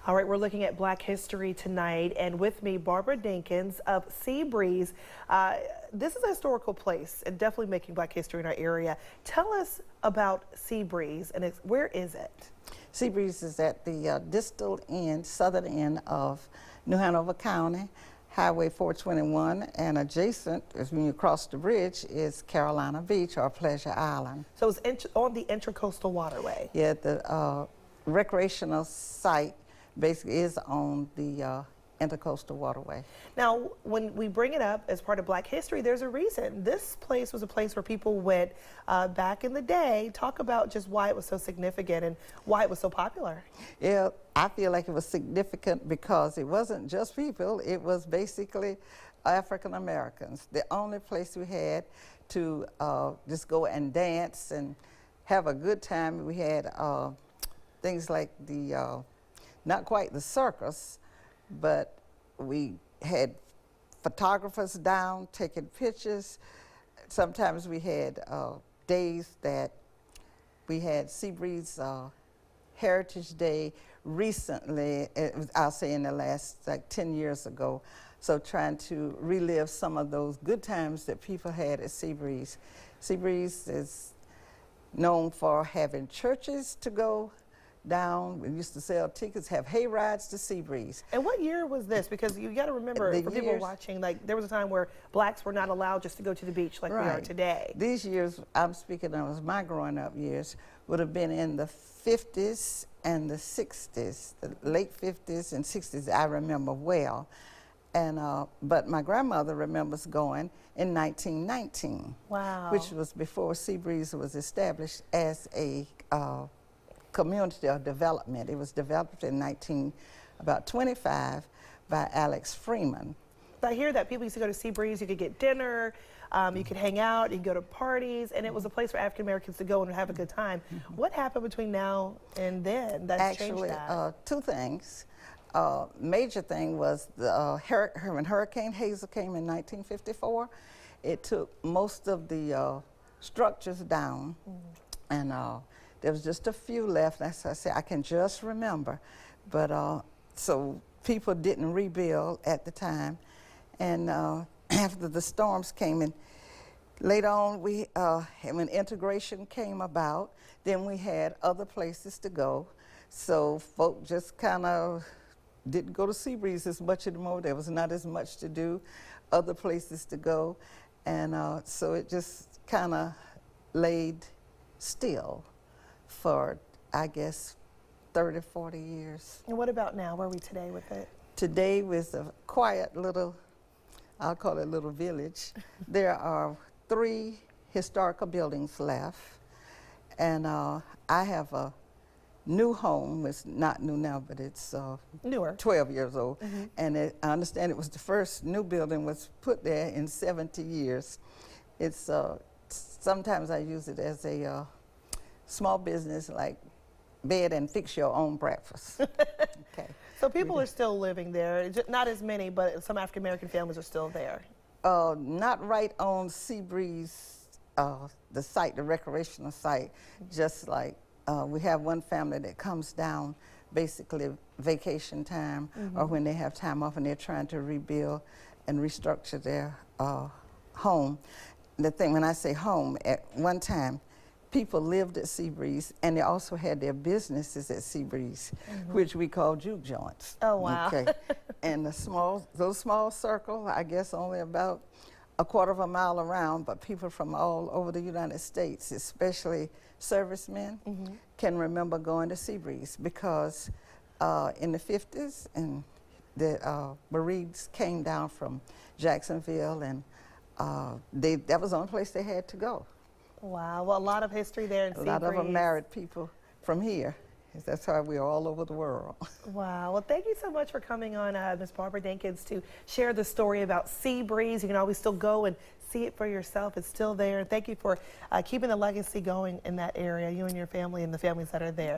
All right, we're looking at Black History tonight, and with me, Barbara Dinkins of Seabreeze. This is a historical place and definitely making Black history in our area. Tell us about Seabreeze, and where is it? Seabreeze is at the distal end, southern end of New Hanover County, Highway 421, and adjacent, as when you cross the bridge, is Carolina Beach or Pleasure Island. So it's on the Intracoastal Waterway. Yeah, the recreational site basically is on the Intercoastal Waterway. Now, when we bring it up as part of Black history, there's a reason. This place was a place where people went back in the day. Talk about just why it was so significant and why it was so popular. Yeah, I feel like it was significant because it wasn't just people, it was basically African Americans. The only place we had to just go and dance and have a good time. We had things like the, not quite the circus, but we had photographers down taking pictures. Sometimes we had days that we had Seabreeze Heritage Day recently, I'll say in the last like 10 years ago. So trying to relive some of those good times that people had at Seabreeze. Seabreeze is known for having churches to go down. We used to sell tickets, have hay rides to Seabreeze. And what year was this? Because you got to remember, for people watching, like there was a time where blacks were not allowed just to go to the beach like we are today. These years, I'm speaking of my growing up years, would have been in the 50s and the 60s, the late 50s and 60s, I remember well. And but my grandmother remembers going in 1919. Wow. Which was before Seabreeze was established as a community of development. It was developed in about 25 by Alex Freeman. I hear that people used to go to Seabreeze, you could get dinner, you could hang out, you could go to parties, and it was a place for African Americans to go and have a good time. What happened between now and then that's changed that? Actually, two things. Major thing was the when Hurricane Hazel came in 1954, it took most of the structures down, and there was just a few left. As I said, I can just remember, but so people didn't rebuild at the time, and after the storms came in, later on when integration came about, then we had other places to go, so folk just kind of didn't go to Seabreeze as much anymore. There was not as much to do, other places to go, and so it just kind of laid still for, I guess, 30, 40 years. And what about now? Where are we today with it? Today with a quiet little, I'll call it a little village. There are 3 historical buildings left, and I have a new home. It's not new now, but it's newer, 12 years old. And I understand it was the first new building was put there in 70 years. It's sometimes I use it as a small business, like bed and fix your own breakfast. Okay. So people are still living there, not as many, but some African American families are still there. Not right on Seabreeze, the site, the recreational site, just like we have one family that comes down basically vacation time or when they have time off and they're trying to rebuild and restructure their home. The thing, when I say home, at one time, people lived at Seabreeze, and they also had their businesses at Seabreeze, which we call juke joints. Oh, wow. Okay. And those small circle, I guess only about a quarter of a mile around, but people from all over the United States, especially servicemen, can remember going to Seabreeze because in the 50s, and the Marines came down from Jacksonville, and that was the only place they had to go. Wow, well, a lot of history there in Seabreeze. A lot of them married people from here. That's why we're all over the world. Wow, well, thank you so much for coming on, Ms. Barbara Dinkins, to share the story about Seabreeze. You can always still go and see it for yourself. It's still there. Thank you for keeping the legacy going in that area, you and your family and the families that are there.